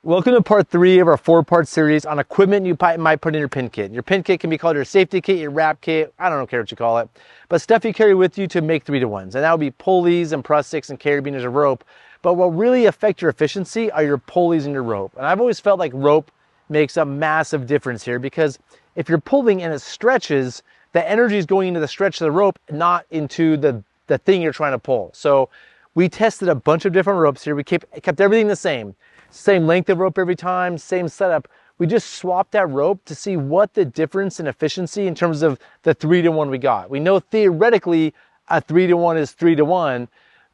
Welcome to part 3 of our 4-part series on equipment you might put in your pin kit. Your pin kit can be called your safety kit, your wrap kit, I don't care what you call it, but stuff you carry with you to make 3-to-1s. And that would be pulleys and prusiks and carabiners of rope. But what really affect your efficiency are your pulleys and your rope. And I've always felt like rope makes a massive difference here, because if you're pulling and it stretches, the energy is going into the stretch of the rope, not into the thing you're trying to pull. So we tested a bunch of different ropes here. We kept everything the same. Same length of rope every time, same setup. We just swapped that rope to see what the difference in efficiency in terms of the 3-to-1 we got. We know theoretically a 3-to-1 is 3-to-1,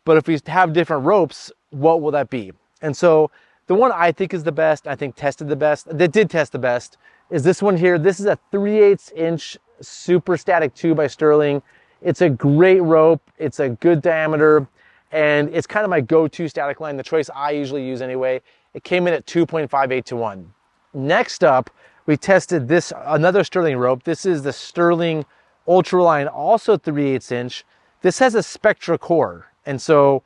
but if we have different ropes, what will that be? And so the one I think is the best, I think tested the best, that did test the best, is this one here. This is a 3/8 inch super static 2 by Sterling. It's a great rope. It's a good diameter. And it's kind of my go-to static line, the choice I usually use anyway. It came in at 2.58-to-1. Next up, we tested this, another Sterling rope. This is the Sterling Ultraline, also 3/8 inch. This has a Spectra core. And so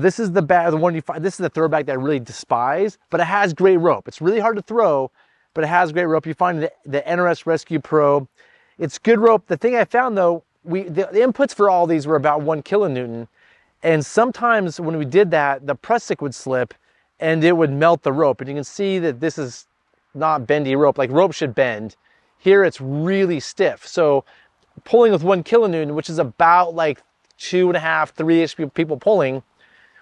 this is the one you find, this is the throwback that I really despise, but it has great rope. It's really hard to throw, but it has great rope. You find the NRS Rescue Pro. It's good rope. The thing I found though, the inputs for all these were about 1 kilonewton. And sometimes when we did that, the prusik would slip and it would melt the rope. And you can see that this is not bendy rope, like rope should bend. Here it's really stiff. So pulling with 1 kilonewton, which is about like 2.5, 3-ish people pulling,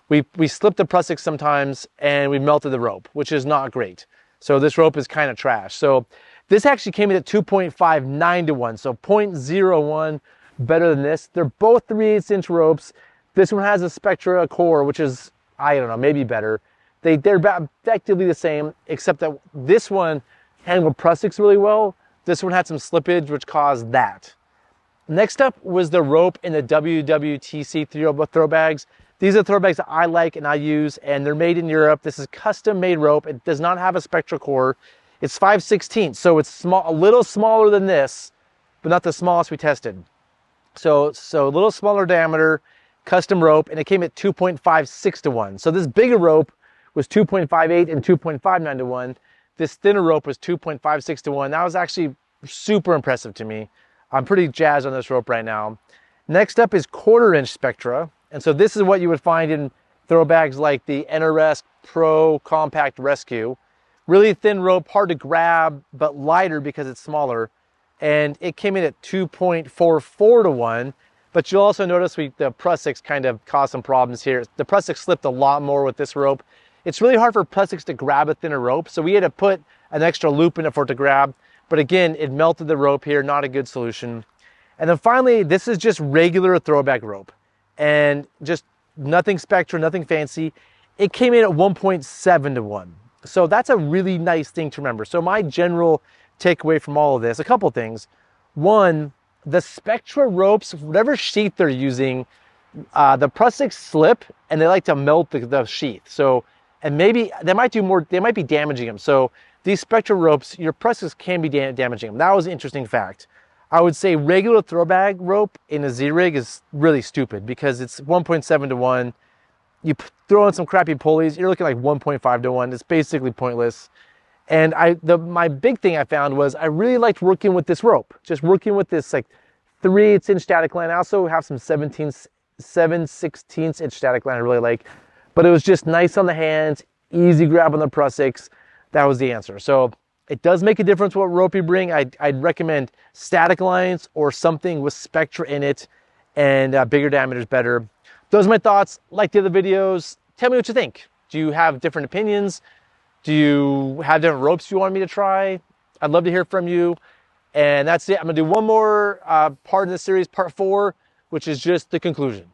we slipped the prusik sometimes and we melted the rope, which is not great. So this rope is kind of trash. So this actually came in at 2.59-to-1, so 0.01 better than this. They're both 3/8 inch ropes. This one has a Spectra core, which is, I don't know, maybe better. They're effectively the same, except that this one handled prusiks really well. This one had some slippage, which caused that. Next up was the rope in the WWTC throw bags. These are throw bags that I like and I use, and they're made in Europe. This is custom made rope. It does not have a Spectra core. It's 5/16, so it's small, a little smaller than this, but not the smallest we tested. So a little smaller diameter, custom rope, and it came at 2.56-to-1. So this bigger rope was 2.58 and 2.59-to-1. This thinner rope was 2.56-to-1. That was actually super impressive to me. I'm pretty jazzed on this rope right now. Next up is 1/4 inch Spectra. And so this is what you would find in throw bags like the NRS Pro Compact Rescue. Really thin rope, hard to grab, but lighter because it's smaller. And it came in at 2.44-to-1. But you'll also notice the prusiks kind of caused some problems here. The prusik slipped a lot more with this rope. It's really hard for prusiks to grab a thinner rope, so we had to put an extra loop in it for it to grab. But again, it melted the rope here, not a good solution. And then finally, this is just regular throwback rope. And just nothing Spectra, nothing fancy. It came in at 1.7-to-1. So that's a really nice thing to remember. So my general takeaway from all of this, a couple things. One, the Spectra ropes, whatever sheath they're using, the prusiks slip and they like to melt the sheath. So, and maybe they might do more, they might be damaging them. So these Spectra ropes, your prusiks can be damaging them. That was an interesting fact. I would say regular throw bag rope in a Z-rig is really stupid because it's 1.7-to-1. You throw in some crappy pulleys, you're looking like 1.5-to-1. It's basically pointless. And my big thing I found was I really liked working with this rope. Just working with this like 3/8 inch static line. I also have some 7/16 inch static line I really like. But it was just nice on the hands, easy grab on the prusiks. That was the answer. So it does make a difference what rope you bring. I'd recommend static lines or something with Spectra in it, and bigger diameter is better. Those are my thoughts. Like the other videos. Tell me what you think. Do you have different opinions? Do you have different ropes you want me to try? I'd love to hear from you. And that's it. I'm going to do one more part in this series, part 4, which is just the conclusion.